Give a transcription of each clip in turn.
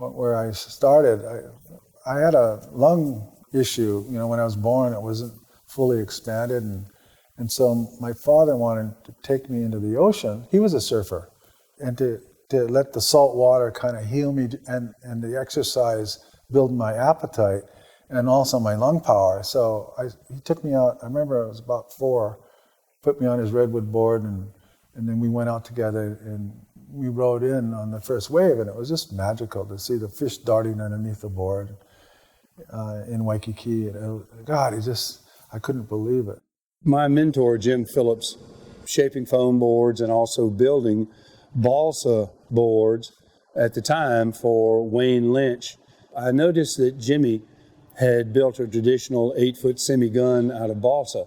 Where I started, I had a lung issue. You know, when I was born, it wasn't fully expanded, and so my father wanted to take me into the ocean. He was a surfer, and to let the salt water kind of heal me, and the exercise build my appetite, and also my lung power. So he took me out. I remember I was about 4, put me on his redwood board, and then we went out together, and we rode in on the first wave, and it was just magical to see the fish darting underneath the board in Waikiki. And God, I couldn't believe it. My mentor, Jim Phillips, shaping foam boards and also building balsa boards at the time for Wayne Lynch. I noticed that Jimmy had built a traditional 8-foot semi-gun out of balsa.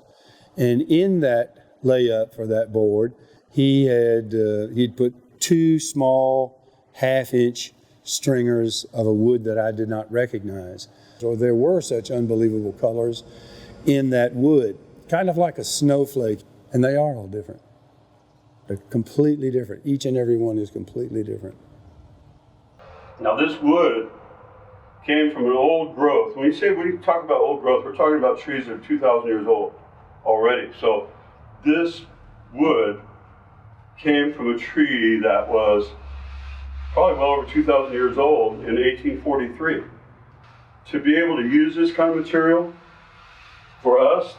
And in that layup for that board, he'd put 2 small 1/2-inch stringers of a wood that I did not recognize. So there were such unbelievable colors in that wood, kind of like a snowflake, and they are all different. They're completely different. Each and every one is completely different. Now this wood came from an old growth. When we talk about old growth, we're talking about trees that are 2,000 years old already. So this wood came from a tree that was probably well over 2,000 years old in 1843. To be able to use this kind of material, for us,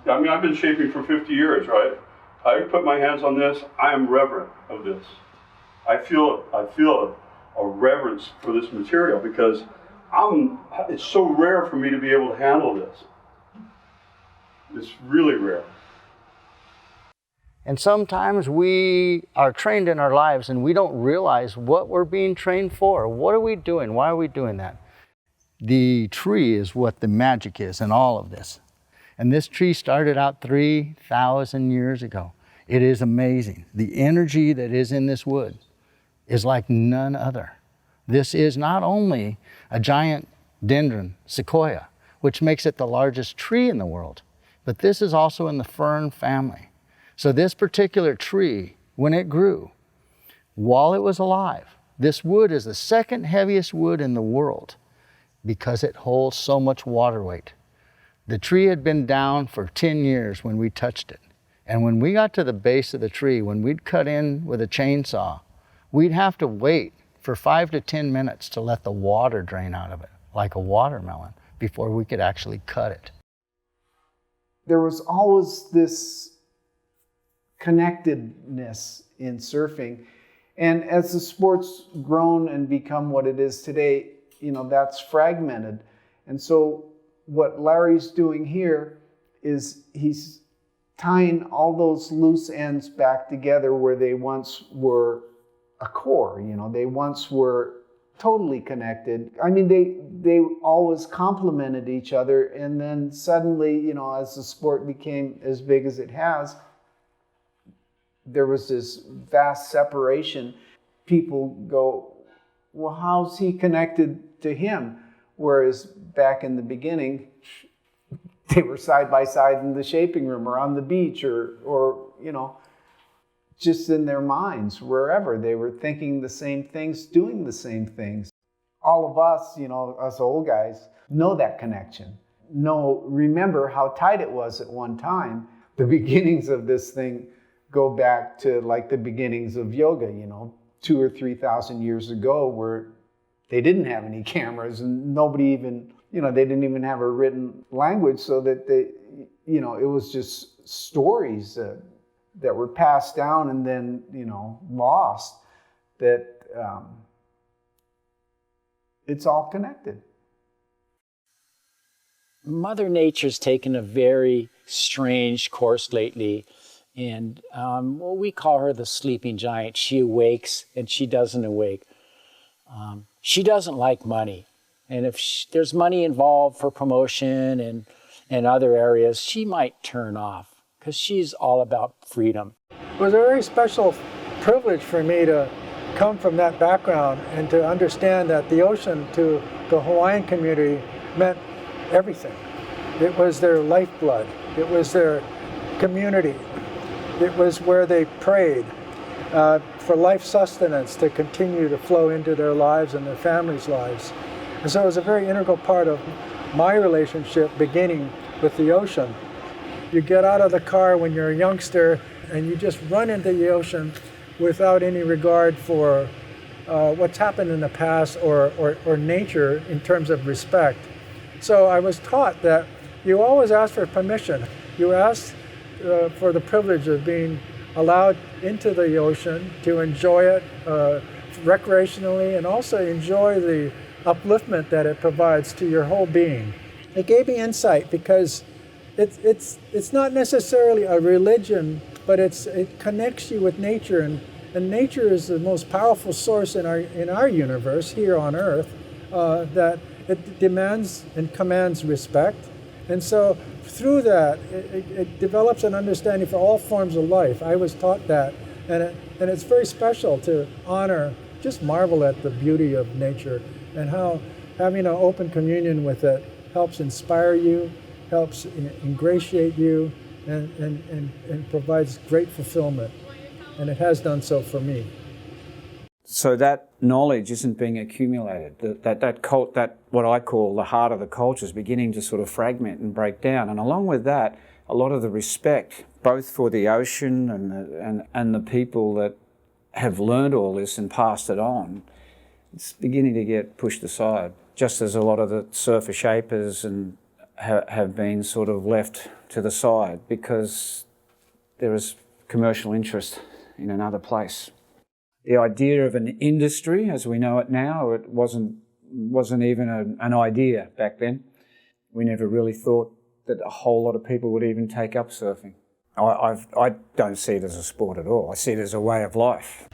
I mean, I've been shaping for 50 years, right? I put my hands on this, I am reverent of this. I feel a reverence for this material because it's so rare for me to be able to handle this. It's really rare. And sometimes we are trained in our lives and we don't realize what we're being trained for. What are we doing? Why are we doing that? The tree is what the magic is in all of this. And this tree started out 3,000 years ago. It is amazing. The energy that is in this wood is like none other. This is not only a giant dendron, sequoia, which makes it the largest tree in the world, but this is also in the fern family. So this particular tree, when it grew, while it was alive, this wood is the second heaviest wood in the world because it holds so much water weight. The tree had been down for 10 years when we touched it. And when we got to the base of the tree, when we'd cut in with a chainsaw, we'd have to wait for 5 to 10 minutes to let the water drain out of it, like a watermelon, before we could actually cut it. There was always this connectedness in surfing. And as the sport's grown and become what it is today, that's fragmented. And so what Larry's doing here is he's tying all those loose ends back together where they once were a core. They once were totally connected. I mean, they always complemented each other, and then suddenly, as the sport became as big as it has, there was this vast separation. People go, well, how's he connected to him? Whereas back in the beginning, they were side by side in the shaping room or on the beach or just in their minds, wherever. They were thinking the same things, doing the same things. All of us, us old guys, know that connection. Remember how tight it was at one time. The beginnings of this thing go back to like the beginnings of yoga, 2,000 or 3,000 years ago, where they didn't have any cameras and nobody even, they didn't even have a written language, so that it was just stories that were passed down and then, lost, that it's all connected. Mother Nature's taken a very strange course lately, and we call her the sleeping giant. She awakes and she doesn't awake. She doesn't like money, and if there's money involved for promotion and other areas, she might turn off because she's all about freedom. It was a very special privilege for me to come from that background and to understand that the ocean to the Hawaiian community meant everything. It was their lifeblood. It was their community. It was where they prayed for life sustenance to continue to flow into their lives and their families' lives. And so it was a very integral part of my relationship beginning with the ocean. You get out of the car when you're a youngster and you just run into the ocean without any regard for what's happened in the past or nature in terms of respect. So I was taught that you always ask for permission. You ask for the privilege of being allowed into the ocean to enjoy it recreationally and also enjoy the upliftment that it provides to your whole being. It gave me insight because it's not necessarily a religion, but it connects you with nature, and nature is the most powerful source in our universe here on Earth, that it demands and commands respect. And so through that, it develops an understanding for all forms of life. I was taught that, and it's very special to honor, just marvel at the beauty of nature and how having an open communion with it helps inspire you, helps ingratiate you, and provides great fulfillment. And it has done so for me. So that knowledge isn't being accumulated. That what I call the heart of the culture is beginning to sort of fragment and break down. And along with that, a lot of the respect, both for the ocean and the people that have learned all this and passed it on, it's beginning to get pushed aside. Just as a lot of the surfer shapers and have been sort of left to the side because there is commercial interest in another place. The idea of an industry, as we know it now, it wasn't even an idea back then. We never really thought that a whole lot of people would even take up surfing. I don't see it as a sport at all. I see it as a way of life.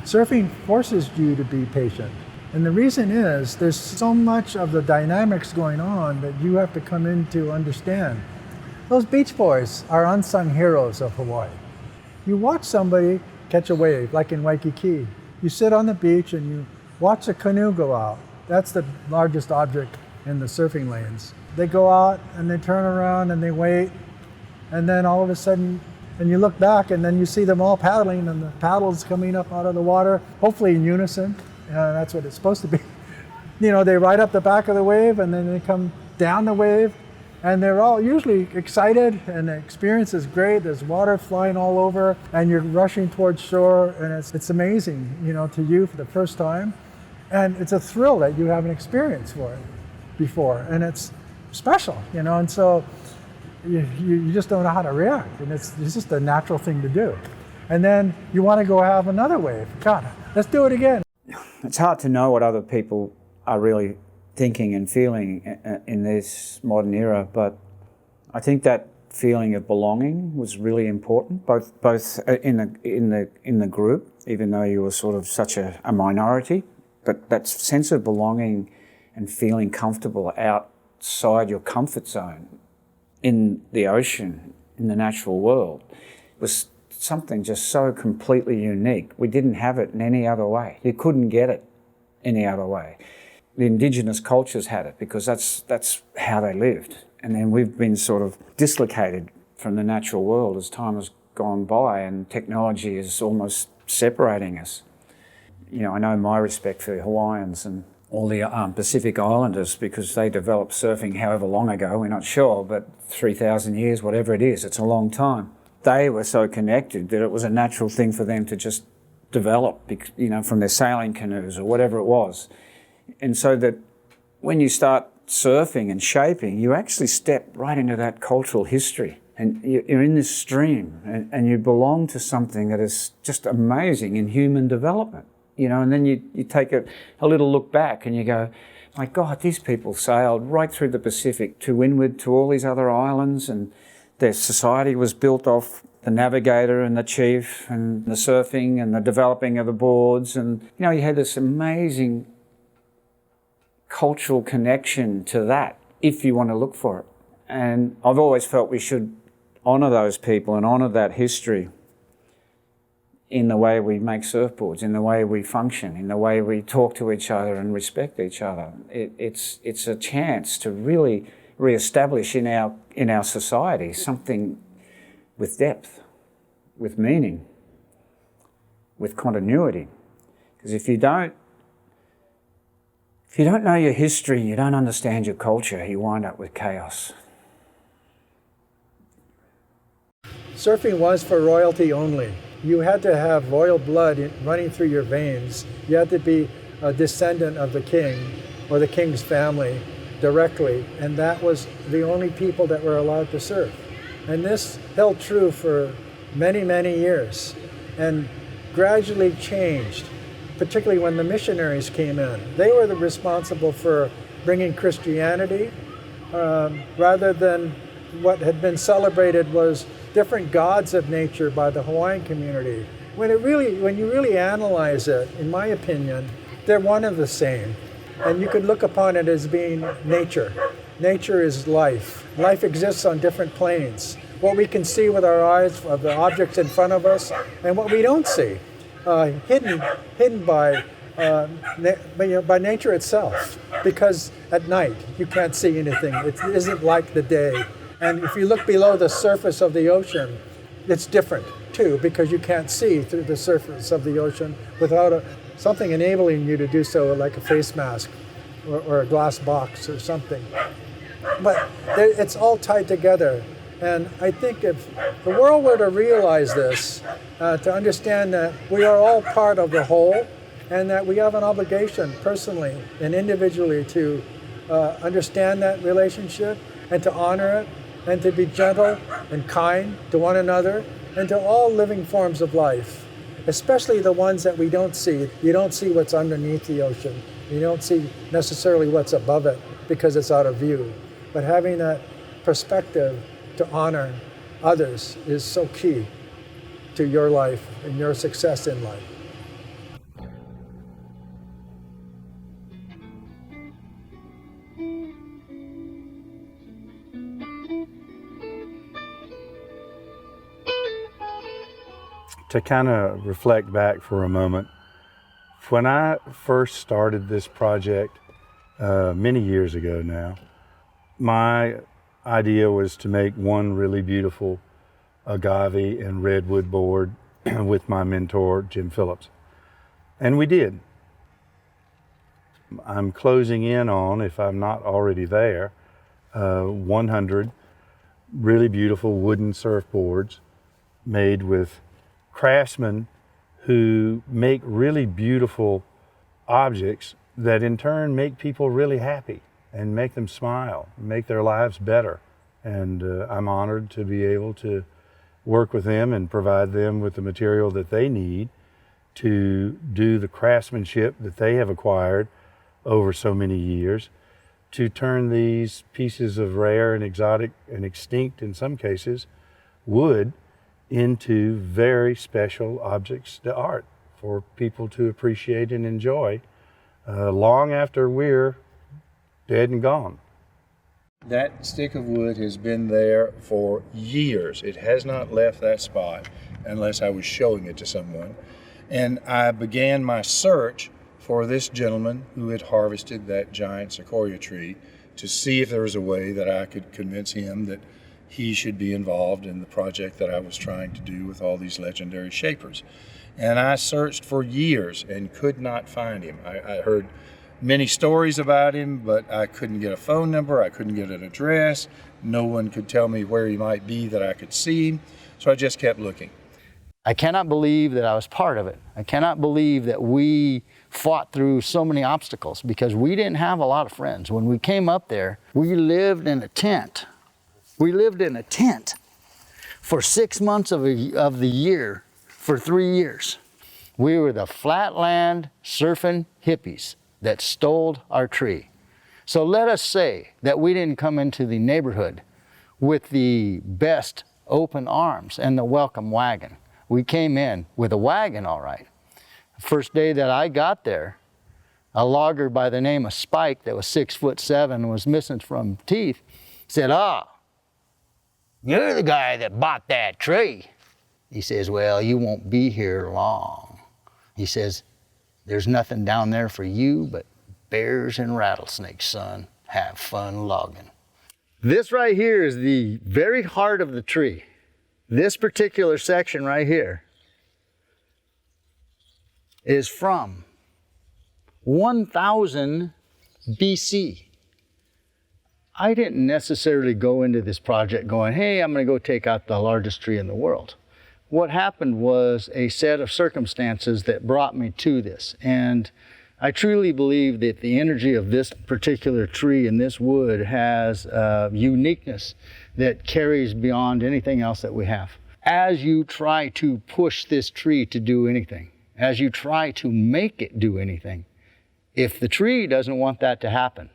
Surfing forces you to be patient. And the reason is there's so much of the dynamics going on that you have to come in to understand. Those beach boys are unsung heroes of Hawaii. You watch somebody catch a wave, like in Waikiki. You sit on the beach and you watch a canoe go out. That's the largest object in the surfing lanes. They go out and they turn around and they wait, and then all of a sudden, and you look back and then you see them all paddling and the paddles coming up out of the water, hopefully in unison. That's what it's supposed to be. You know, they ride up the back of the wave and then they come down the wave, and they're all usually excited and the experience is great. There's water flying all over and you're rushing towards shore, and it's amazing, you know, to you for the first time. And it's a thrill that you haven't experienced for it before, and it's special, you know, and so you just don't know how to react, and it's just a natural thing to do. And then you want to go have another wave. God, let's do it again. It's hard to know what other people are really thinking and feeling in this modern era, but I think that feeling of belonging was really important, both in the group, even though you were sort of such a minority. But that sense of belonging and feeling comfortable outside your comfort zone in the ocean, in the natural world, was something just so completely unique. We didn't have it in any other way. You couldn't get it any other way. The indigenous cultures had it because that's how they lived. And then we've been sort of dislocated from the natural world as time has gone by, and technology is almost separating us. You know, I know my respect for the Hawaiians and all the Pacific Islanders, because they developed surfing however long ago, we're not sure, but 3,000 years, whatever it is, it's a long time. They were so connected that it was a natural thing for them to just develop, you know, from their sailing canoes or whatever it was. And so that when you start surfing and shaping, you actually step right into that cultural history, and you're in this stream, and you belong to something that is just amazing in human development. You know, and then you take a little look back and you go, my God, these people sailed right through the Pacific to windward to all these other islands, and their society was built off the navigator and the chief and the surfing and the developing of the boards. And, you know, you had this amazing cultural connection to that, if you want to look for it. And I've always felt we should honour those people and honour that history in the way we make surfboards, in the way we function, in the way we talk to each other and respect each other. It's a chance to really re-establish in our society something with depth, with meaning, with continuity. Because if you don't know your history, you don't understand your culture, you wind up with chaos. Surfing was for royalty only. You had to have royal blood running through your veins. You had to be a descendant of the king or the king's family directly, and that was the only people that were allowed to surf. And this held true for many, many years, and gradually changed, particularly when the missionaries came in. They were responsible for bringing Christianity, rather than what had been celebrated was different gods of nature by the Hawaiian community. When you really analyze it, in my opinion, they're one and the same. And you could look upon it as being nature. Nature is life. Life exists on different planes. What we can see with our eyes of the objects in front of us, and what we don't see, hidden by nature itself. Because at night you can't see anything. It isn't like the day. And if you look below the surface of the ocean, it's different too, because you can't see through the surface of the ocean without something enabling you to do so, like a face mask or a glass box or something. But it's all tied together. And I think if the world were to realize this, to understand that we are all part of the whole, and that we have an obligation personally and individually to understand that relationship and to honor it, and to be gentle and kind to one another and to all living forms of life, especially the ones that we don't see. You don't see what's underneath the ocean. You don't see necessarily what's above it because it's out of view. But having that perspective to honor others is so key to your life and your success in life. To kind of reflect back for a moment, when I first started this project many years ago now, my idea was to make one really beautiful agave and redwood board with my mentor, Jim Phillips. And we did. I'm closing in on, if I'm not already there, 100 really beautiful wooden surfboards made with craftsmen who make really beautiful objects that in turn make people really happy and make them smile, make their lives better. And I'm honored to be able to work with them and provide them with the material that they need to do the craftsmanship that they have acquired over so many years to turn these pieces of rare and exotic and extinct, in some cases, wood into very special objects to art for people to appreciate and enjoy long after we're dead and gone. That stick of wood has been there for years. It has not left that spot unless I was showing it to someone. And I began my search for this gentleman who had harvested that giant sequoia tree to see if there was a way that I could convince him that he should be involved in the project that I was trying to do with all these legendary shapers. And I searched for years and could not find him. I heard many stories about him, but I couldn't get a phone number, I couldn't get an address, no one could tell me where he might be that I could see him, so I just kept looking. I cannot believe that I was part of it. I cannot believe that we fought through so many obstacles because we didn't have a lot of friends. When we came up there, we lived in a tent. We lived in a tent for 6 months of the year for 3 years. We were the flatland surfing hippies that stole our tree. So let us say that we didn't come into the neighborhood with the best open arms and the welcome wagon. We came in with a wagon, all right. First day that I got there, a logger by the name of Spike that was 6'7" and was missing from teeth said, "You're the guy that bought that tree." He says, "Well, you won't be here long." He says, "There's nothing down there for you but bears and rattlesnakes, son. Have fun logging." This right here is the very heart of the tree. This particular section right here is from 1000 BC. I didn't necessarily go into this project going, hey, I'm going to go take out the largest tree in the world. What happened was a set of circumstances that brought me to this. And I truly believe that the energy of this particular tree and this wood has a uniqueness that carries beyond anything else that we have. As you try to push this tree to do anything, as you try to make it do anything, if the tree doesn't want that to happen,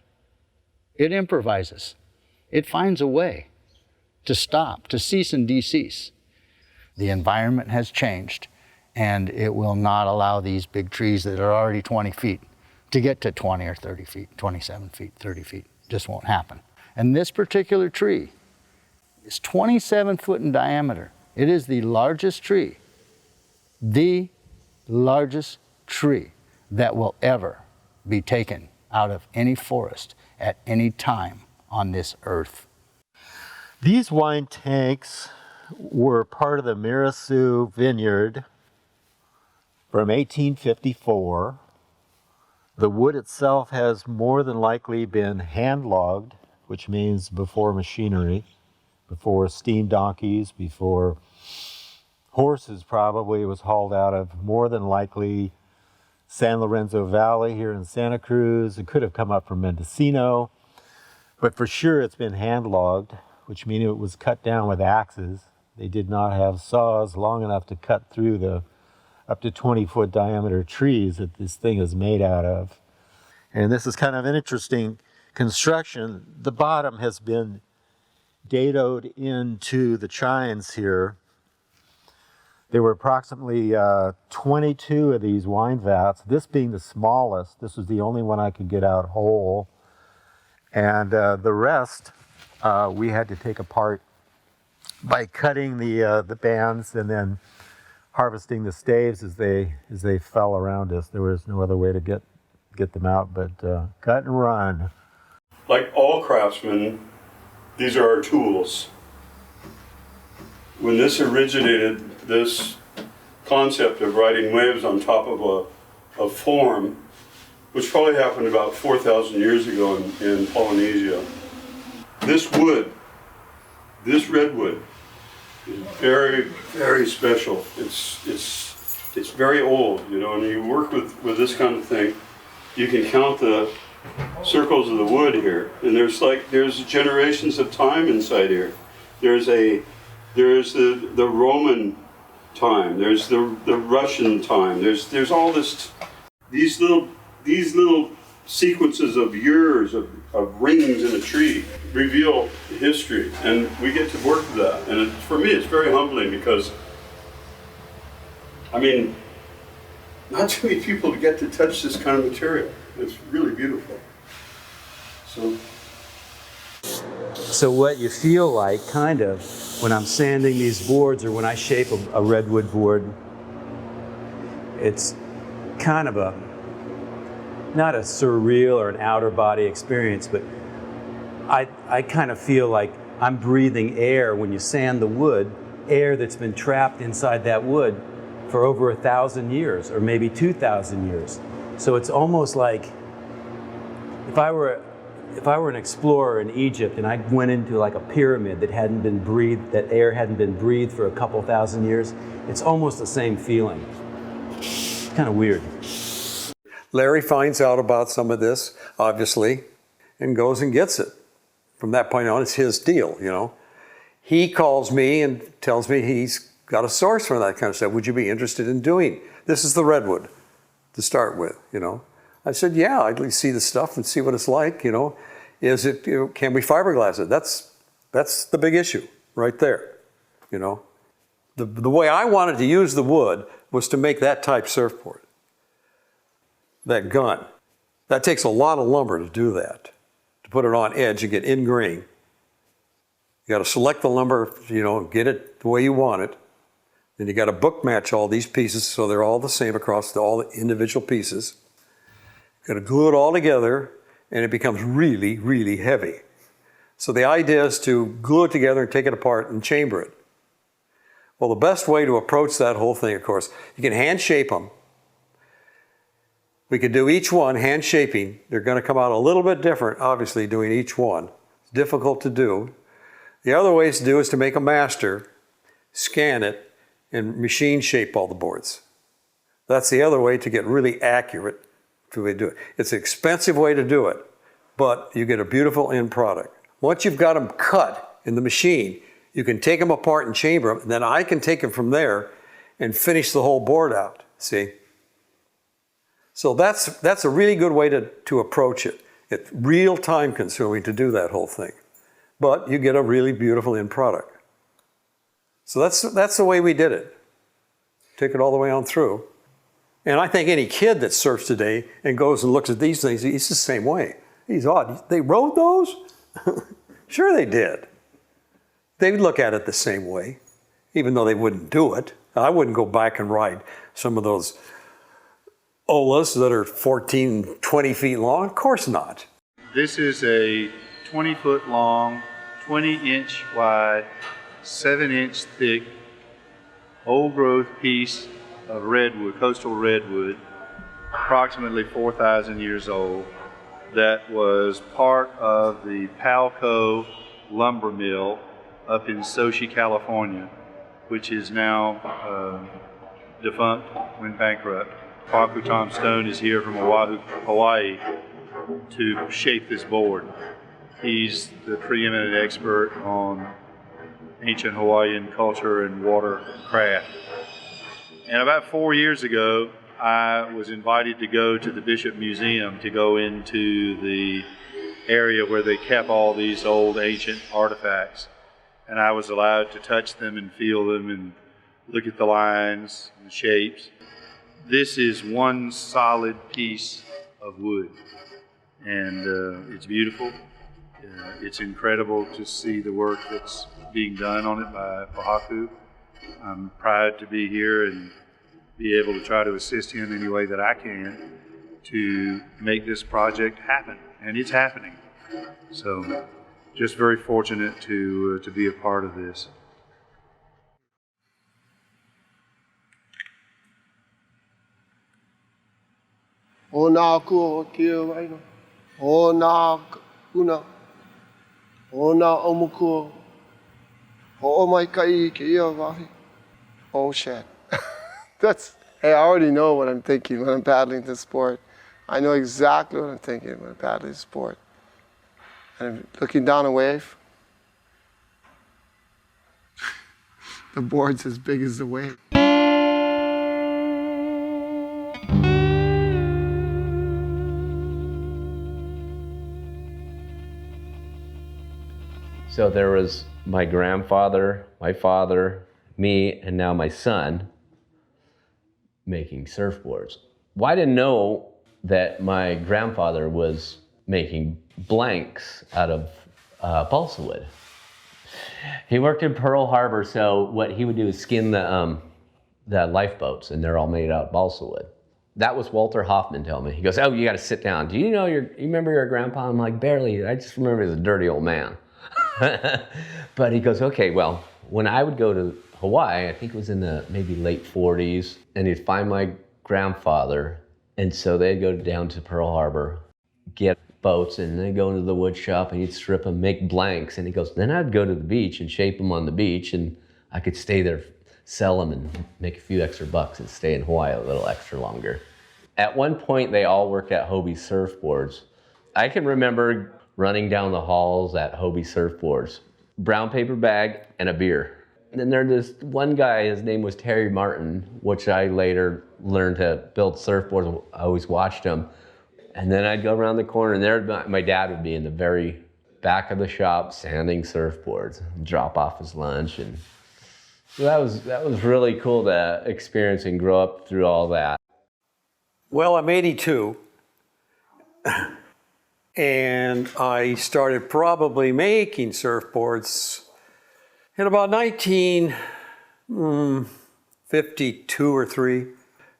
it improvises. It finds a way to stop, to cease and decease. The environment has changed, and it will not allow these big trees that are already 20 feet to get to 20 or 30 feet, 27 feet, 30 feet. Just won't happen. And this particular tree is 27 foot in diameter. It is the largest tree that will ever be taken out of any forest at any time on this earth. These wine tanks were part of the Mirasu vineyard from 1854. The wood itself has more than likely been hand-logged, which means before machinery, before steam donkeys, before horses probably. It was hauled out of more than likely San Lorenzo Valley here in Santa Cruz. It could have come up from Mendocino, but for sure it's been hand-logged, which means it was cut down with axes. They did not have saws long enough to cut through the up to 20-foot diameter trees that this thing is made out of. And this is kind of an interesting construction. The bottom has been dadoed into the chines here. There were approximately 22 of these wine vats, this being the smallest. This was the only one I could get out whole. And the rest we had to take apart by cutting the bands and then harvesting the staves as they fell around us. There was no other way to get them out but cut and run. Like all craftsmen, these are our tools. When this originated, this concept of riding waves on top of a form, which probably happened about 4,000 years ago in Polynesia, this wood, this redwood, is very, very special. It's very old, you know, and you work with this kind of thing, you can count the circles of the wood here, and there's generations of time inside here. There's the Roman time, there's the Russian time, there's all these little sequences of years of rings in a tree reveal history, and we get to work with that. And for me, it's very humbling because, I mean, not too many people get to touch this kind of material. It's really beautiful. So what you feel like, kind of, when I'm sanding these boards or when I shape a redwood board, it's kind of not a surreal or an outer body experience, but I kind of feel like I'm breathing air when you sand the wood, air that's been trapped inside that wood for over 1,000 years or maybe 2,000 years. So it's almost like if I were an explorer in Egypt and I went into like a pyramid that hadn't been breathed, that air hadn't been breathed for a couple thousand years, it's almost the same feeling. It's kind of weird. Larry finds out about some of this, obviously, and goes and gets it. From that point on, it's his deal, you know. He calls me and tells me he's got a source for that kind of stuff. Would you be interested in doing? This is the redwood to start with, you know. I said, yeah, I'd like to see the stuff and see what it's like, you know. Can we fiberglass it? That's the big issue right there, you know. The way I wanted to use the wood was to make that type surfboard, that gun. That takes a lot of lumber to do that, to put it on edge and get in grain. You got to select the lumber, you know, get it the way you want it. Then you got to book match all these pieces so they're all the same across all the individual pieces. Got to glue it all together, and it becomes really, really heavy. So the idea is to glue it together and take it apart and chamber it. Well, the best way to approach that whole thing, of course, you can hand shape them. We could do each one hand shaping. They're going to come out a little bit different, obviously, doing each one. It's difficult to do. The other ways to do is to make a master, scan it, and machine shape all the boards. That's the other way to get really accurate. To do it. It's an expensive way to do it, but you get a beautiful end product. Once you've got them cut in the machine, you can take them apart and chamber them, and then I can take them from there and finish the whole board out, see? So that's a really good way to approach it. It's real time consuming to do that whole thing, but you get a really beautiful end product. So that's the way we did it. Take it all the way on through. And I think any kid that surfs today and goes and looks at these things, he's the same way. He's odd. They rode those? Sure they did. They would look at it the same way, even though they wouldn't do it. I wouldn't go back and ride some of those Olas that are 14, 20 feet long. Of course not. This is a 20-foot long, 20-inch wide, 7-inch thick, old-growth piece of redwood, coastal redwood, approximately 4,000 years old, that was part of the Palco lumber mill up in Sochi, California, which is now defunct, went bankrupt. Paku Tom Stone is here from Oahu, Hawaii, to shape this board. He's the preeminent expert on ancient Hawaiian culture and watercraft. And about 4 years ago, I was invited to go to the Bishop Museum to go into the area where they kept all these old ancient artifacts. and I was allowed to touch them and feel them and look at the lines and the shapes. This is one solid piece of wood, and it's beautiful. It's incredible to see the work that's being done on it by Pahaku. I'm proud to be here and be able to try to assist him any way that I can to make this project happen, and it's happening. So just very fortunate to be a part of this. O nā kua kia waino, o nā una, o nā omukua, o mai kai ke ia wahi. Oh shit. Hey, I already know what I'm thinking when I'm paddling this sport. I know exactly what I'm thinking when I'm paddling this sport. And I'm looking down a wave. The board's as big as the wave. So there was my grandfather, my father, me, and now my son making surfboards. Well, I didn't know that my grandfather was making blanks out of balsa wood. He worked in Pearl Harbor, so what he would do is skin the lifeboats, and they're all made out of balsa wood. That was Walter Hoffman telling me. He goes, "Oh, you got to sit down. Do you know you remember your grandpa?" I'm like, "Barely. I just remember he was a dirty old man." But he goes, "Okay, well, when I would go to Hawaii, I think it was in the maybe late 40s, and he'd find my grandfather, and so they'd go down to Pearl Harbor, get boats, and they'd go into the wood shop, and he'd strip them, make blanks." And he goes, "Then I'd go to the beach and shape them on the beach, and I could stay there, sell them, and make a few extra bucks and stay in Hawaii a little extra longer." At one point, they all worked at Hobie Surfboards. I can remember running down the halls at Hobie Surfboards, brown paper bag and a beer. And then there's this one guy, his name was Terry Martin, which I later learned to build surfboards. I always watched him. And then I'd go around the corner, and there my dad would be in the very back of the shop sanding surfboards, drop off his lunch. And so that was really cool to experience and grow up through all that. Well, I'm 82, and I started probably making surfboards in about 1952 or 3,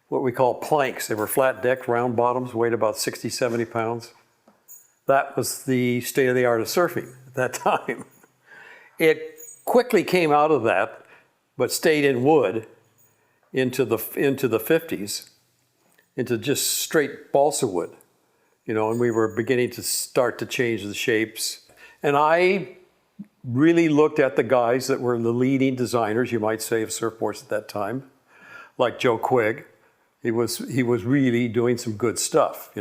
what we call planks. They were flat decked, round bottoms, weighed about 60, 70 pounds. That was the state of the art of surfing at that time. It quickly came out of that, but stayed in wood into the 50s, into just straight balsa wood, and we were beginning to start to change the shapes. And I really looked at the guys that were the leading designers, you might say, of surfboards at that time, like Joe Quigg. He was really doing some good stuff,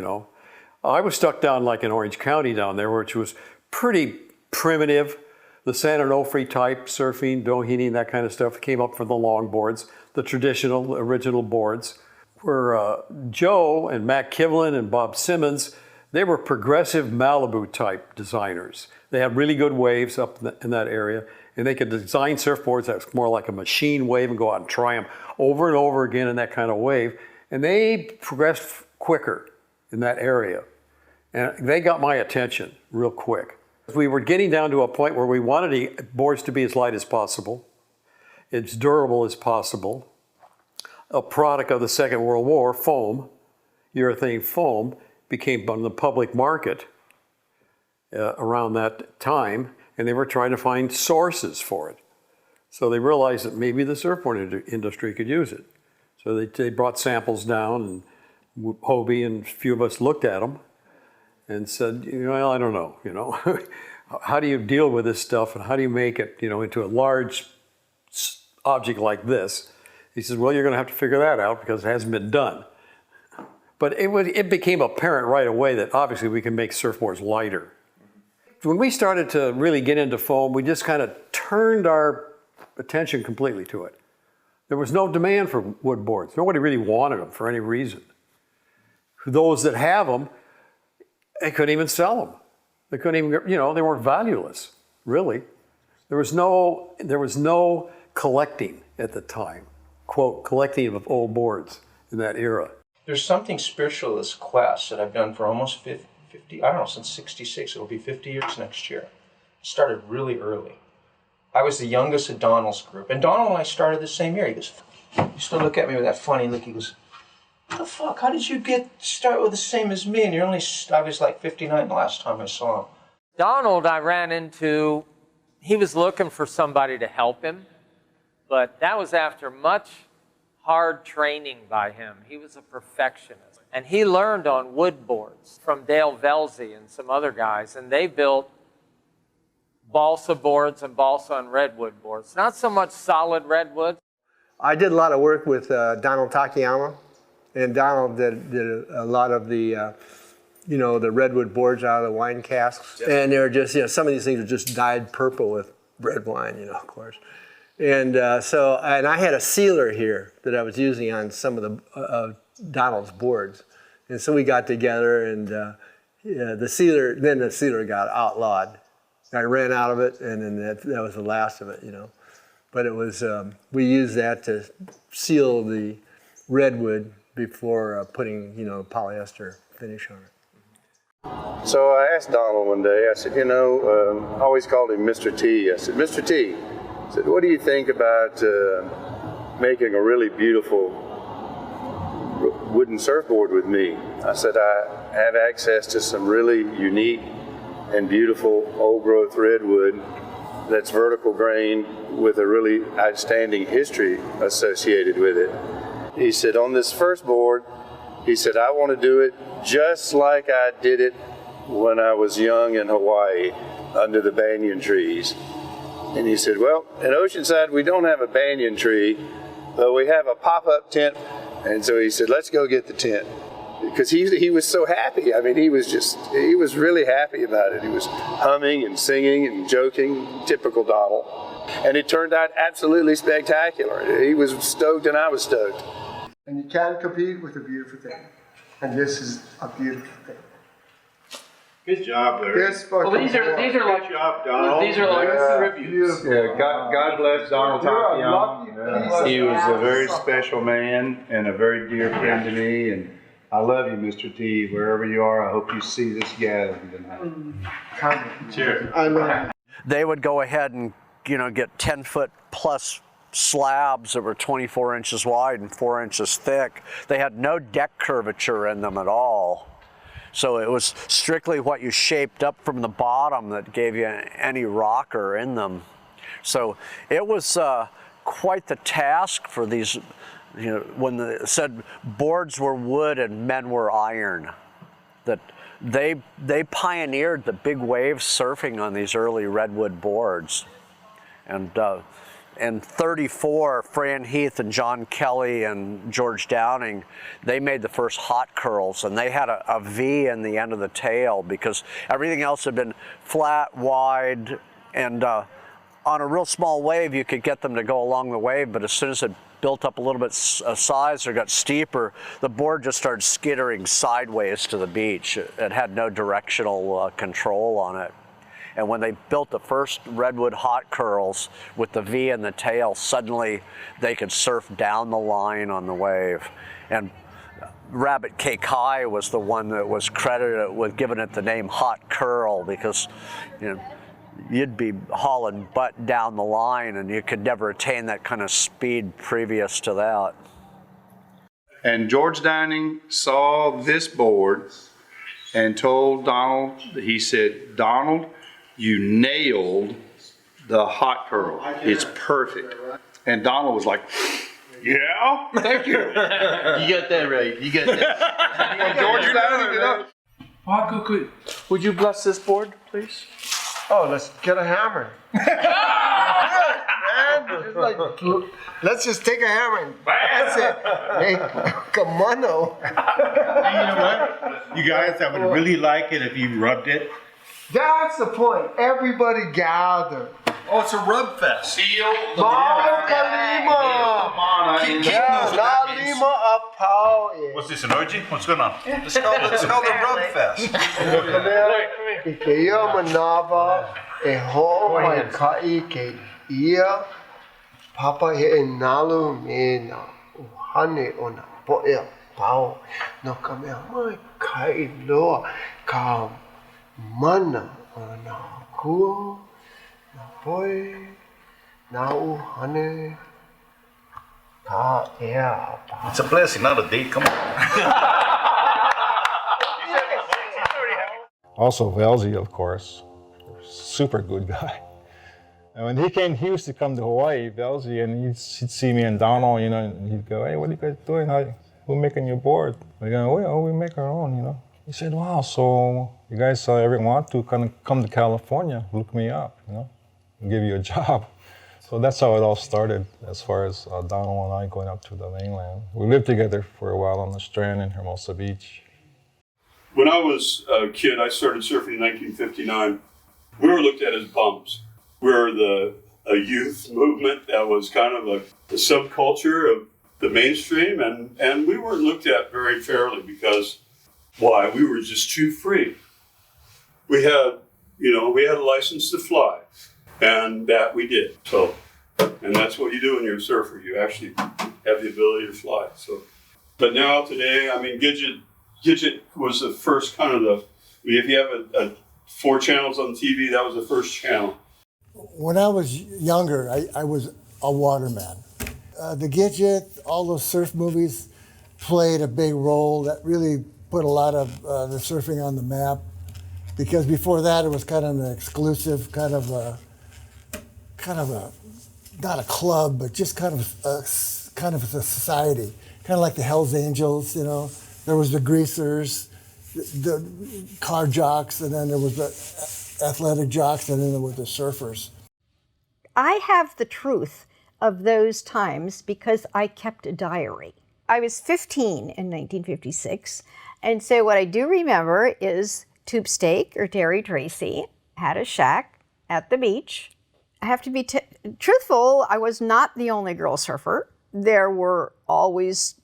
I was stuck down like in Orange County down there, which was pretty primitive. The San Onofre type surfing, doheny, that kind of stuff came up from the longboards, the traditional, original boards. Where Joe and Matt Kivlin and Bob Simmons, they were progressive Malibu type designers. They had really good waves up in that area, and they could design surfboards that was more like a machine wave and go out and try them over and over again in that kind of wave. And they progressed quicker in that area. And they got my attention real quick. We were getting down to a point where we wanted the boards to be as light as possible, as durable as possible. A product of the Second World War, foam, urethane foam, became on the public market around that time, and they were trying to find sources for it. So they realized that maybe the surfboard industry could use it. So they brought samples down, and Hobie and a few of us looked at them and said, well, I don't know, how do you deal with this stuff, and how do you make it, into a large object like this? He says, well, you're going to have to figure that out because it hasn't been done. But it became apparent right away that obviously we can make surfboards lighter. When we started to really get into foam, we just kind of turned our attention completely to it. There was no demand for wood boards. Nobody really wanted them for any reason. Those that have them, they couldn't even sell them. They couldn't even, they weren't valueless, really. There was no collecting at the time, quote, collecting of old boards in that era. There's something spiritual to this quest that I've done for almost 50, I don't know, since 66. It'll be 50 years next year. Started really early. I was the youngest of Donald's group. And Donald and I started the same year. He goes, he used to look at me with that funny look. He goes, what the fuck? How did you start with the same as me? And I was like 59 the last time I saw him. Donald, I ran into, he was looking for somebody to help him, but that was after much hard training by him. He was a perfectionist. And he learned on wood boards from Dale Velzy and some other guys, and they built balsa boards and balsa and redwood boards. Not so much solid redwood. I did a lot of work with Donald Takayama, and Donald did a lot of the the redwood boards out of the wine casks. And they're just, some of these things are just dyed purple with red wine, of course. And and I had a sealer here that I was using on some of the Donald's boards. And so we got together, and the sealer got outlawed. I ran out of it, and then that was the last of it, But it was, we used that to seal the redwood before putting, polyester finish on it. So I asked Donald one day, I said, I always called him Mr. T. I said, Mr. T, I said, what do you think about making a really beautiful wooden surfboard with me? I said, I have access to some really unique and beautiful old growth redwood that's vertical grain with a really outstanding history associated with it. He said, on this first board, he said, I want to do it just like I did it when I was young in Hawaii under the banyan trees. And he said, well, in Oceanside, we don't have a banyan tree, but we have a pop-up tent. And so he said, let's go get the tent. Because he was so happy. I mean, he was really happy about it. He was humming and singing and joking, typical Donald. And it turned out absolutely spectacular. He was stoked and I was stoked. And you can't compete with a beautiful thing. And this is a beautiful thing. Good job, Larry. These are like Good job, Donald. These are like tributes. Yeah, God bless Donald Takayama. He was a very special man and a very dear friend to me. And I love you, Mr. T. Wherever you are, I hope you see this gathering tonight. Cheers. I know. They would go ahead and, get 10-foot plus slabs that were 24 inches wide and 4 inches thick. They had no deck curvature in them at all. So it was strictly what you shaped up from the bottom that gave you any rocker in them. So it was quite the task for these, when they said boards were wood and men were iron, that they pioneered the big wave surfing on these early redwood boards. And in 34, Fran Heath and John Kelly and George Downing, they made the first hot curls, and they had a V in the end of the tail because everything else had been flat, wide, and on a real small wave, you could get them to go along the wave, but as soon as it built up a little bit of size or got steeper, the board just started skittering sideways to the beach. It had no directional control on it. And when they built the first redwood hot curls with the V in the tail, suddenly they could surf down the line on the wave. And Rabbit Kekai was the one that was credited with giving it the name hot curl because, you'd be hauling butt down the line and you could never attain that kind of speed previous to that. And George Downing saw this board and told Donald, he said, Donald, you nailed the hot curl. It's perfect. And Donald was like, yeah, thank you. You got that right. You got that. George Downing did up. Good. Would you bless this board, please? Oh, let's get a hammer. Let's just take a hammer and that's it. Hey, come on, no. You know what? You guys, I would really like it if you rubbed it. That's the point. Everybody gather. Oh, it's a rub fest. Mama Kalima. Na lima apau. What's this, an orgy? What's going on? It's called the rub fest. Ikeya manava. E ho mai kai ke ia papa he nalu me na uhane o na po'ea pao no ka mea mai kai loa ka mana o na kua na poi na uhane ka ea pa. It's a blessing, not a date. Come on. Also, Velzy, of course, super good guy. And when he used to come to Hawaii, Velzy, and he'd see me and Donald, you know, and he'd go, "Hey, what are you guys doing? Who making your board?" We go, "Well, we make our own, you know." He said, "Wow, so you guys ever want to kind of come to California? Look me up, you know, and give you a job." So that's how it all started, as far as Donald and I going up to the mainland. We lived together for a while on the Strand in Hermosa Beach. When I was a kid, I started surfing in 1959. We were looked at as bums. We were a youth movement that was kind of a subculture of the mainstream, and we weren't looked at very fairly because, why? We were just too free. We had a license to fly, and that we did. So, and that's what you do when you're a surfer. You actually have the ability to fly. So, but now today, I mean, Gidget was the first kind of if you have 4 channels on TV, that was the first channel. When I was younger, I was a waterman. The Gidget, all those surf movies played a big role. That really put a lot of the surfing on the map. Because before that, it was kind of an exclusive, kind of a, not a club, but just kind of a society. Kind of like the Hells Angels, you know. There was the greasers, the car jocks, and then there was the athletic jocks, and then there were the surfers. I have the truth of those times because I kept a diary. I was 15 in 1956, and so what I do remember is Tube Steak or Terry Tracy had a shack at the beach. I have to be truthful, I was not the only girl surfer. There were always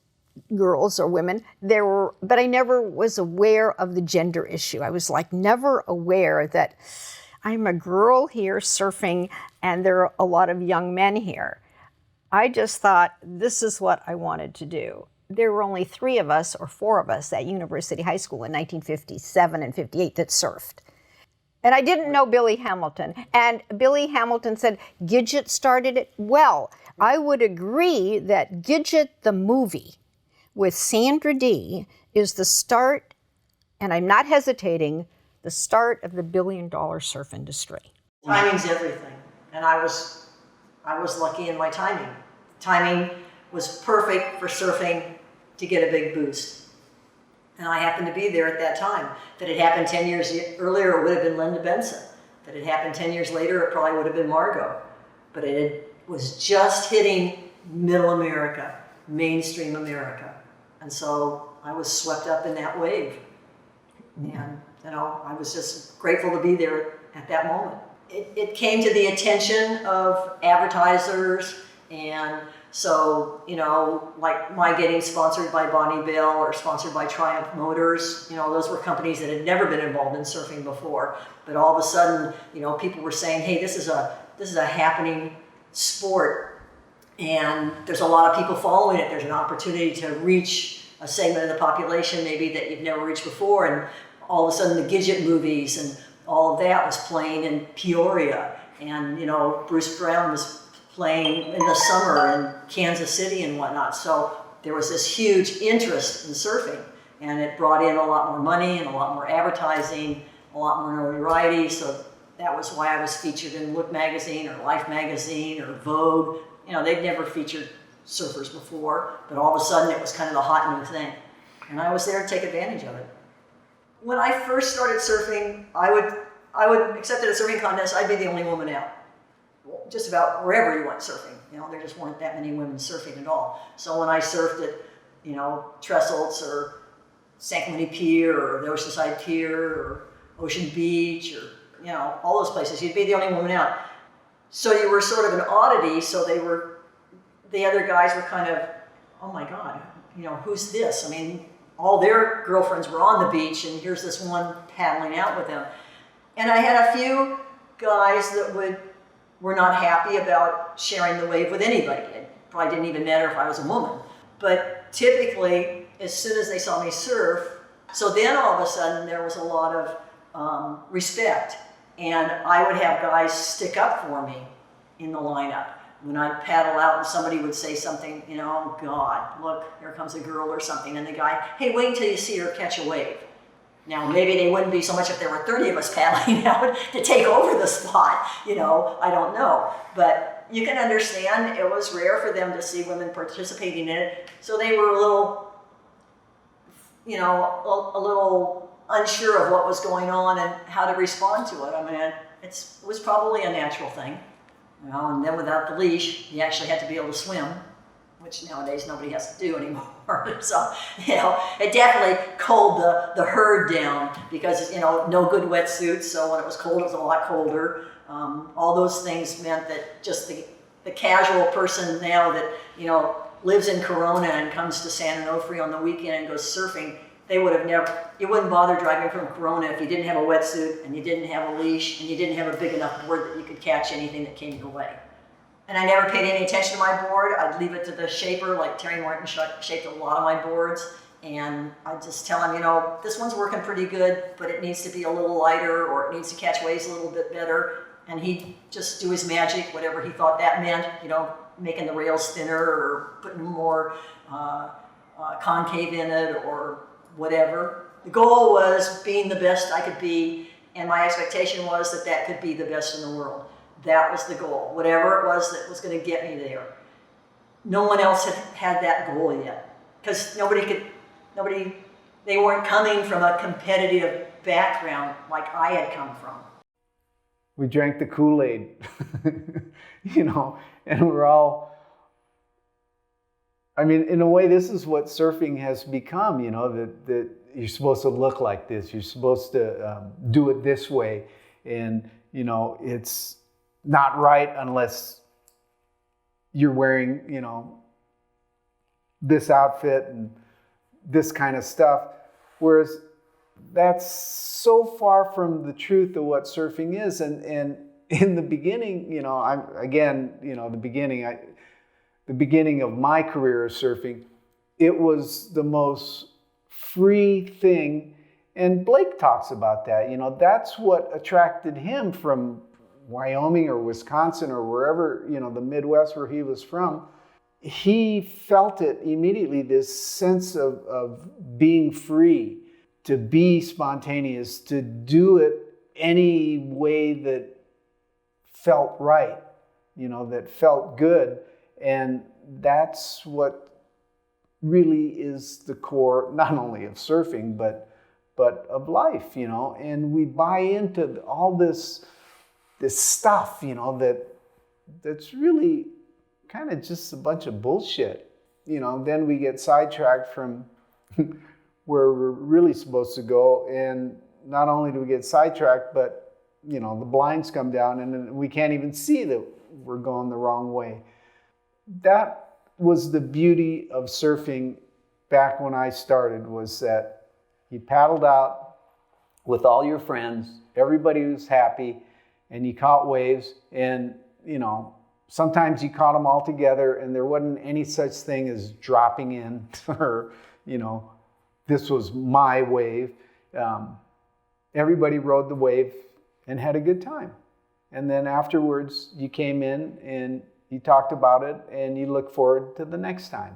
girls or women, but I never was aware of the gender issue. I was like never aware that I'm a girl here surfing and there are a lot of young men here. I just thought this is what I wanted to do. There were only 3 of us or 4 of us at University High School in 1957 and 58 that surfed. And I didn't know Billy Hamilton. And Billy Hamilton said, Gidget started it. Well, I would agree that Gidget the movie with Sandra Dee is the start, and I'm not hesitating, the start of the billion-dollar surf industry. Timing's everything, and I was lucky in my timing. Timing was perfect for surfing to get a big boost. And I happened to be there at that time. If it had happened 10 years earlier, it would have been Linda Benson. If it had happened 10 years later, it probably would have been Margot. But it was just hitting middle America, mainstream America. And so I was swept up in that wave. And, I was just grateful to be there at that moment. It came to the attention of advertisers, and so, like my getting sponsored by Bonnie Bell or sponsored by Triumph Motors, those were companies that had never been involved in surfing before. But all of a sudden, people were saying, hey, this is a happening sport, and there's a lot of people following it. There's an opportunity to reach a segment of the population maybe that you've never reached before. And all of a sudden the Gidget movies and all of that was playing in Peoria. And, Bruce Brown was playing in the summer in Kansas City and whatnot. So there was this huge interest in surfing, and it brought in a lot more money and a lot more advertising, a lot more notoriety. So that was why I was featured in Look magazine or Life magazine or Vogue. They'd never featured surfers before, but all of a sudden it was kind of the hot new thing. And I was there to take advantage of it. When I first started surfing, I would accept at a surfing contest, I'd be the only woman out. Just about wherever you went surfing. There just weren't that many women surfing at all. So when I surfed at, Trestles or San Clemente Pier or the Oceanside Pier or Ocean Beach or, all those places, you'd be the only woman out. So you were sort of an oddity, so the other guys were kind of, oh my God, who's this? I mean, all their girlfriends were on the beach and here's this one paddling out with them. And I had a few guys that were not happy about sharing the wave with anybody. It probably didn't even matter if I was a woman. But typically, as soon as they saw me surf, so then all of a sudden there was a lot of respect. And I would have guys stick up for me in the lineup. When I'd paddle out and somebody would say something, you know, oh God, look, here comes a girl or something. And the guy, hey, wait until you see her catch a wave. Now, maybe they wouldn't be so much if there were 30 of us paddling out to take over the spot, you know, I don't know. But you can understand it was rare for them to see women participating in it. So they were a little, you know, a little unsure of what was going on and how to respond to it. I mean, it was probably a natural thing. You know, and then without the leash, you actually had to be able to swim, which nowadays nobody has to do anymore. So, you know, it definitely cooled the herd down because, you know, no good wetsuits. So when it was cold, it was a lot colder. All those things meant that just the casual person now that, you know, lives in Corona and comes to San Onofre on the weekend and goes surfing, they would have never, you wouldn't bother driving from Corona if you didn't have a wetsuit and you didn't have a leash and you didn't have a big enough board that you could catch anything that came your way. And I never paid any attention to my board. I'd leave it to the shaper, like Terry Martin shaped a lot of my boards. And I'd just tell him, you know, this one's working pretty good, but it needs to be a little lighter or it needs to catch waves a little bit better. And he'd just do his magic, whatever he thought that meant, you know, making the rails thinner or putting more concave in it or whatever. The goal was being the best I could be, and my expectation was that that could be the best in the world. That was the goal, whatever it was that was going to get me there. No one else had that goal yet, because they weren't coming from a competitive background like I had come from. We drank the Kool-Aid, you know, and we're all, I mean, in a way, this is what surfing has become, you know, that you're supposed to look like this, you're supposed to do it this way, and, you know, it's not right unless you're wearing, you know, this outfit and this kind of stuff, whereas that's so far from the truth of what surfing is. And in the beginning, you know, the beginning of my career of surfing, it was the most free thing. And Blake talks about that, you know, that's what attracted him from Wyoming or Wisconsin or wherever, you know, the Midwest where he was from. He felt it immediately, this sense of being free, to be spontaneous, to do it any way that felt right, you know, that felt good. And that's what really is the core, not only of surfing, but of life, you know. And we buy into all this stuff, you know, that's really kind of just a bunch of bullshit. You know, then we get sidetracked from where we're really supposed to go, and not only do we get sidetracked, but, you know, the blinds come down and we can't even see that we're going the wrong way. That was the beauty of surfing back when I started, was that you paddled out with all your friends, everybody was happy, and you caught waves, and, you know, sometimes you caught them all together and there wasn't any such thing as dropping in or, you know, this was my wave. Everybody rode the wave and had a good time. And then afterwards, you came in and you talked about it and you look forward to the next time.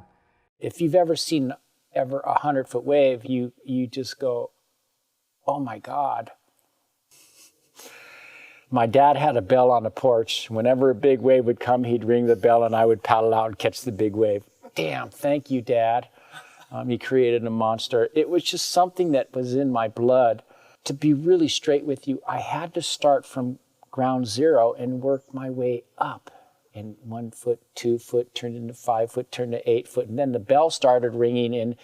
If you've ever seen a 100-foot wave, you just go, oh my God. My dad had a bell on the porch. Whenever a big wave would come, he'd ring the bell and I would paddle out and catch the big wave. Damn, thank you, Dad. He created a monster. It was just something that was in my blood. To be really straight with you, I had to start from ground zero and work my way up. And 1 foot, 2 foot, turned into 5 foot, turned to 8 foot. And then the bell started ringing and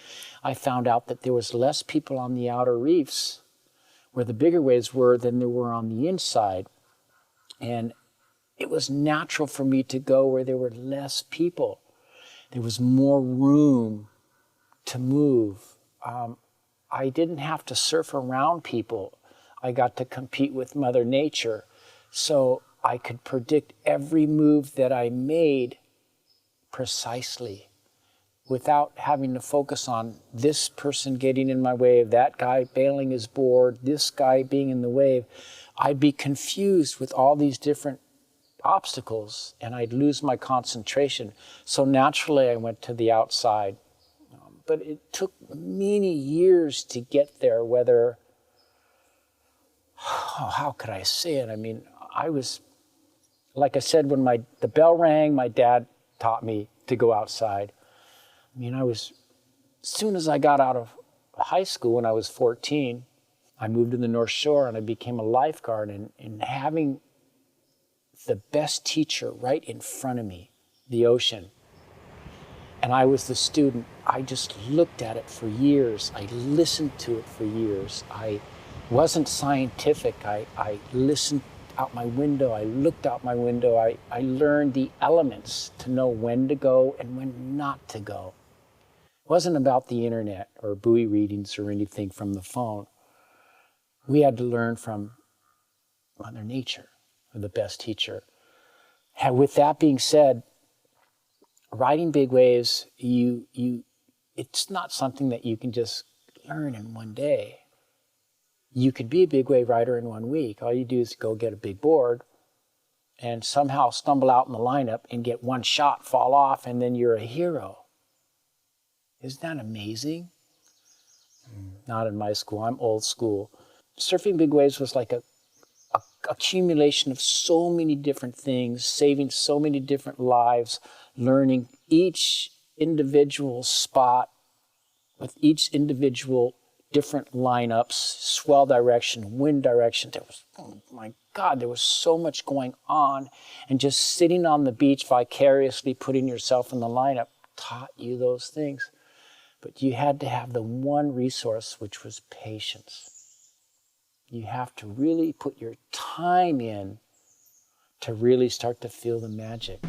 I found out that there was less people on the outer reefs where the bigger waves were than there were on the inside. And it was natural for me to go where there were less people. There was more room to move. I didn't have to surf around people. I got to compete with Mother Nature. So I could predict every move that I made precisely without having to focus on this person getting in my wave, that guy bailing his board, this guy being in the wave. I'd be confused with all these different obstacles and I'd lose my concentration. So naturally I went to the outside. But it took many years to get there, whether, how could I say it? I mean, I was, like I said, when the bell rang, my dad taught me to go outside. I mean, as soon as I got out of high school when I was 14, I moved to the North Shore and I became a lifeguard, and having the best teacher right in front of me, the ocean, and I was the student, I just looked at it for years. I listened to it for years. I wasn't scientific. I listened out my window. I looked out my window. I learned the elements to know when to go and when not to go. It wasn't about the internet or buoy readings or anything from the phone. We had to learn from Mother Nature, or the best teacher. With that being said, riding big waves, it's not something that you can just learn in one day. You could be a big wave rider in 1 week. All you do is go get a big board and somehow stumble out in the lineup and get one shot, fall off, and then you're a hero. Isn't that amazing? Not in my school. I'm old school. Surfing big waves was like a accumulation of so many different things, saving so many different lives, learning each individual spot with each individual different lineups, swell direction, wind direction. There was, oh my God, there was so much going on. And just sitting on the beach vicariously putting yourself in the lineup taught you those things. But you had to have the one resource, which was patience. You have to really put your time in to really start to feel the magic.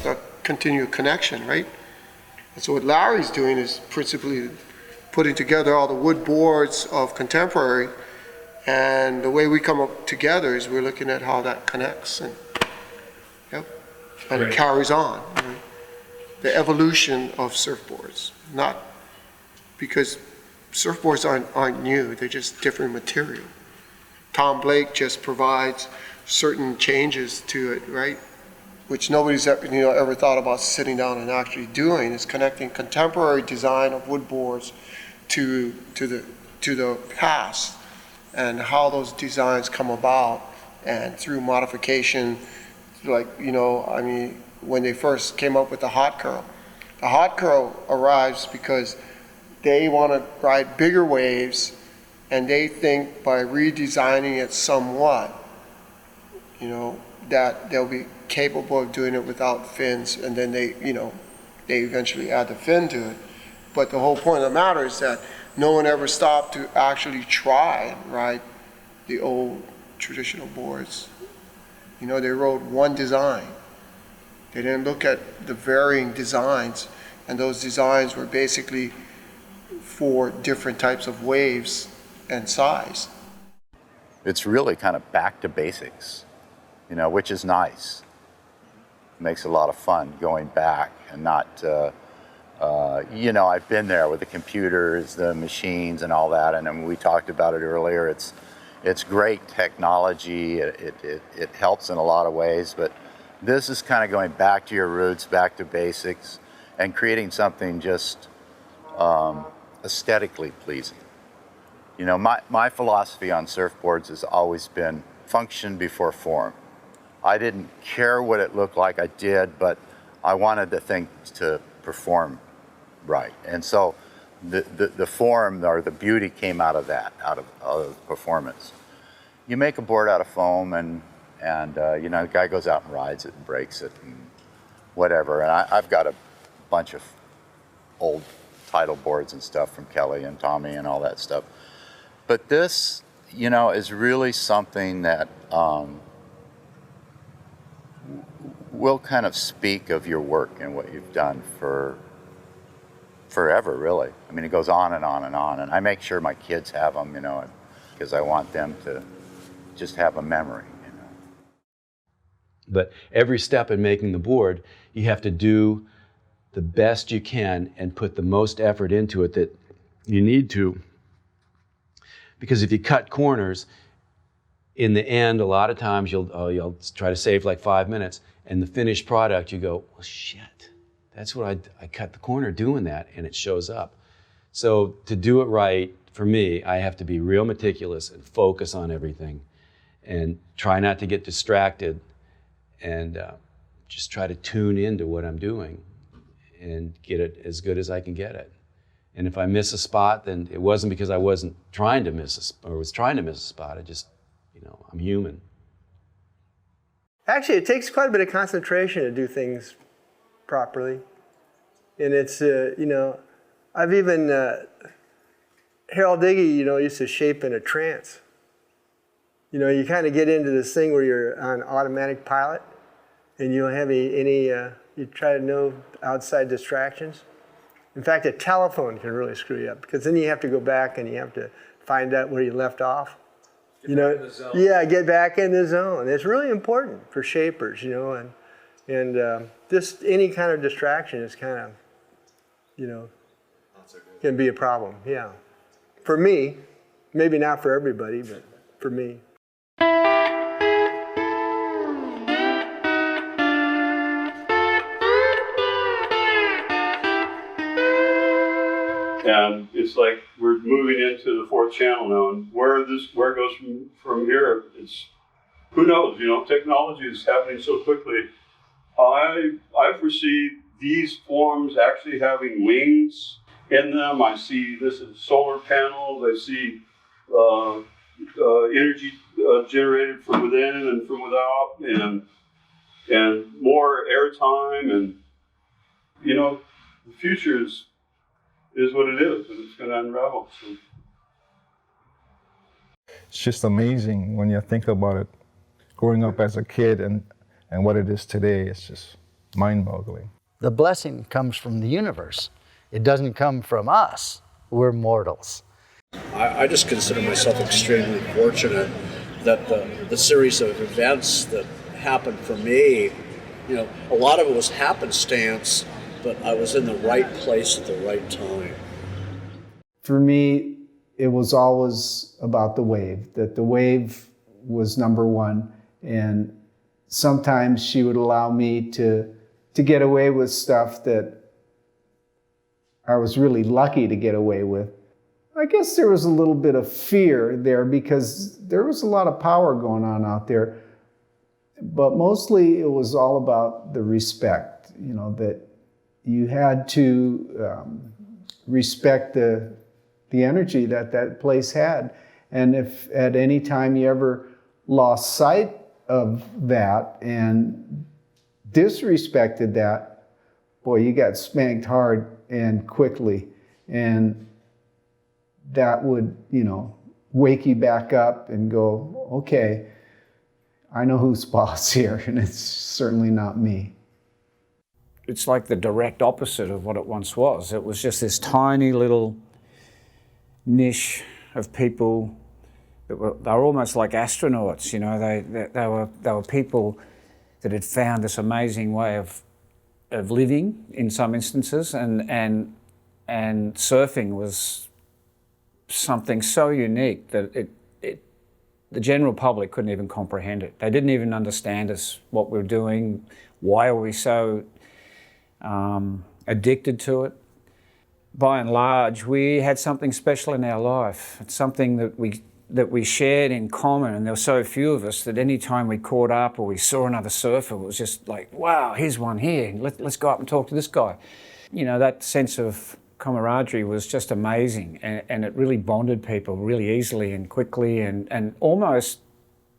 That continued connection, right? And so what Larry's doing is principally putting together all the wood boards of contemporary. And the way we come up together is we're looking at how that connects and it carries on. Right? The evolution of surfboards, not because surfboards aren't new, they're just different material. Tom Blake just provides certain changes to it, right? Which nobody's ever thought about sitting down and actually doing, is connecting contemporary design of wood boards to the past, and how those designs come about, and through modification, like, when they first came up with the hot curl arrives because they want to ride bigger waves, and they think by redesigning it somewhat, that they'll be capable of doing it without fins, and then they eventually add the fin to it. But the whole point of the matter is that no one ever stopped to actually try and ride the old traditional boards. They rode one design. They didn't look at the varying designs, and those designs were basically for different types of waves and size. It's really kind of back to basics, which is nice. It makes a lot of fun going back and not I've been there with the computers, the machines, and all that. And we talked about it earlier. It's great technology. It helps in a lot of ways. But this is kind of going back to your roots, back to basics, and creating something just aesthetically pleasing. My philosophy on surfboards has always been function before form. I didn't care what it looked like. I did, but I wanted the thing to perform right. And so the form or the beauty came out of that, out of performance. You make a board out of foam and the guy goes out and rides it and breaks it and whatever. And I've got a bunch of old tidal boards and stuff from Kelly and Tommy and all that stuff. But this, is really something that we'll kind of speak of your work and what you've done for forever, really. I mean, it goes on and on and on. And I make sure my kids have them, you know, because I want them to just have a memory, you know. But every step in making the board, you have to do the best you can and put the most effort into it that you need to. Because if you cut corners, in the end, a lot of times you'll try to save like 5 minutes, and the finished product, you go, well, shit, that's what I cut the corner doing that, and it shows up. So to do it right, for me, I have to be real meticulous and focus on everything and try not to get distracted and just try to tune into what I'm doing and get it as good as I can get it. And if I miss a spot, then it wasn't because I wasn't trying to miss was trying to miss a spot. I just, you know, I'm human. Actually, it takes quite a bit of concentration to do things properly. And it's, you know, I've even, Harold Diggy, you know, used to shape in a trance. You know, you kind of get into this thing where you're on automatic pilot and you don't have any you try to know outside distractions. In fact, a telephone can really screw you up because then you have to go back and you have to find out where you left off. You know, yeah, get back in the zone. It's really important for shapers, you know, and just any kind of distraction is kind of, you know, can be a problem. Yeah, for me, maybe not for everybody, but for me. And it's like we're moving into the fourth channel now, and where it goes from here, it's who knows. You know, technology is happening so quickly. I foresee these forms actually having wings in them. I see this as solar panels. I see energy generated from within and from without, and more airtime, and you know, the future is what it is, and it's going to unravel. So. It's just amazing when you think about it. Growing up as a kid and what it is today, it's just mind-boggling. The blessing comes from the universe. It doesn't come from us. We're mortals. I just consider myself extremely fortunate that the series of events that happened for me, you know, a lot of it was happenstance, but I was in the right place at the right time. For me, it was always about the wave, that the wave was number one. And sometimes she would allow me to get away with stuff that I was really lucky to get away with. I guess there was a little bit of fear there because there was a lot of power going on out there. But mostly it was all about the respect, you know, that you had to respect the energy that place had. And if at any time you ever lost sight of that and disrespected that, boy, you got spanked hard and quickly. And that would, you know, wake you back up and go, okay, I know who's boss here, and it's certainly not me. It's like the direct opposite of what it once was. It was just this tiny little niche of people that were almost like astronauts, you know. They were people that had found this amazing way of living in some instances, and surfing was something so unique that the general public couldn't even comprehend it. They didn't even understand us, what we were doing, why are we so addicted to it. By and large, we had something special in our life. It's something that we shared in common, and there were so few of us that any time we caught up or we saw another surfer, it was just like, wow, here's one here. Let's go up and talk to this guy. You know, that sense of camaraderie was just amazing, and it really bonded people really easily and quickly and almost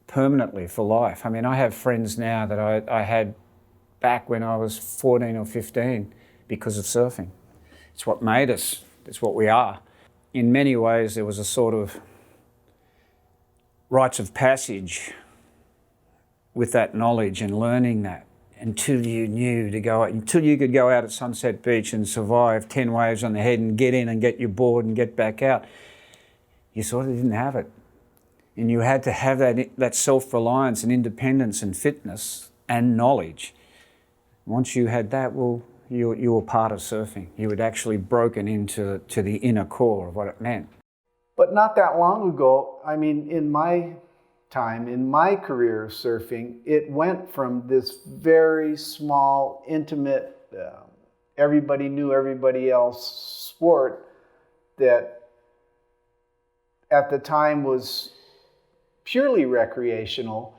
permanently for life. I mean, I have friends now that I had back when I was 14 or 15 because of surfing. It's what made us, it's what we are. In many ways, there was a sort of rites of passage with that knowledge and learning that until you knew to go out, until you could go out at Sunset Beach and survive 10 waves on the head and get in and get your board and get back out. You sort of didn't have it. And you had to have that self-reliance and independence and fitness and knowledge. Once you had that, well, you were part of surfing. You had actually broken into the inner core of what it meant. But not that long ago, I mean, in my time, in my career of surfing, it went from this very small, intimate, everybody knew everybody else sport that at the time was purely recreational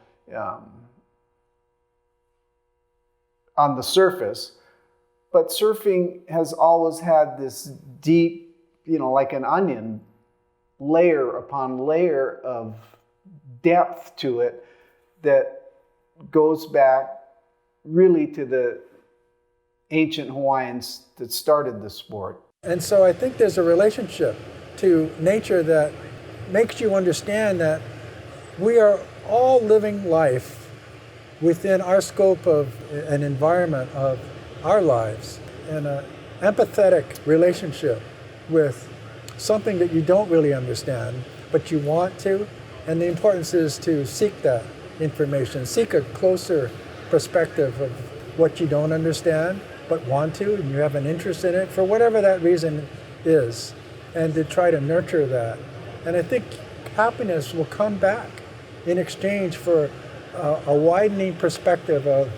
on the surface. But surfing has always had this deep, like an onion, layer upon layer of depth to it that goes back really to the ancient Hawaiians that started the sport. And so I think there's a relationship to nature that makes you understand that we are all living life within our scope of an environment of our lives, and an empathetic relationship with something that you don't really understand, but you want to. And the importance is to seek that information, seek a closer perspective of what you don't understand, but want to, and you have an interest in it for whatever that reason is, and to try to nurture that. And I think happiness will come back in exchange for a widening perspective of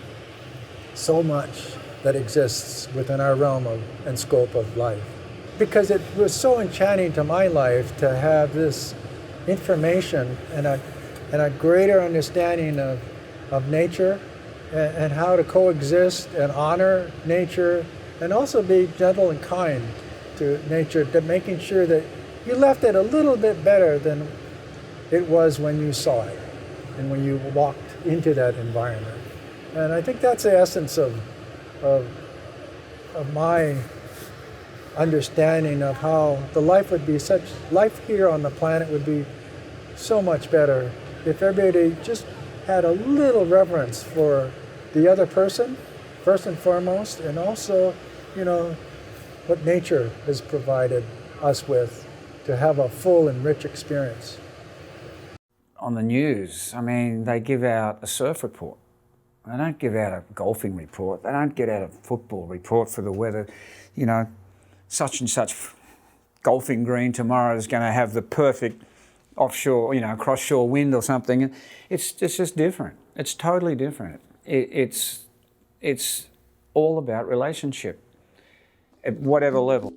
so much that exists within our realm and scope of life. Because it was so enchanting to my life to have this information and a greater understanding of nature and how to coexist and honor nature, and also be gentle and kind to nature, to making sure that you left it a little bit better than it was when you saw it and when you walked into that environment. And I think that's the essence of my understanding of how the life would be life here on the planet would be so much better if everybody just had a little reverence for the other person, first and foremost, and also, what nature has provided us with to have a full and rich experience. On the news, I mean, they give out a surf report. They don't give out a golfing report. They don't get out a football report for the weather. Such and such golfing green tomorrow is going to have the perfect offshore, cross-shore wind or something. It's just different. It's totally different. It's all about relationship at whatever level.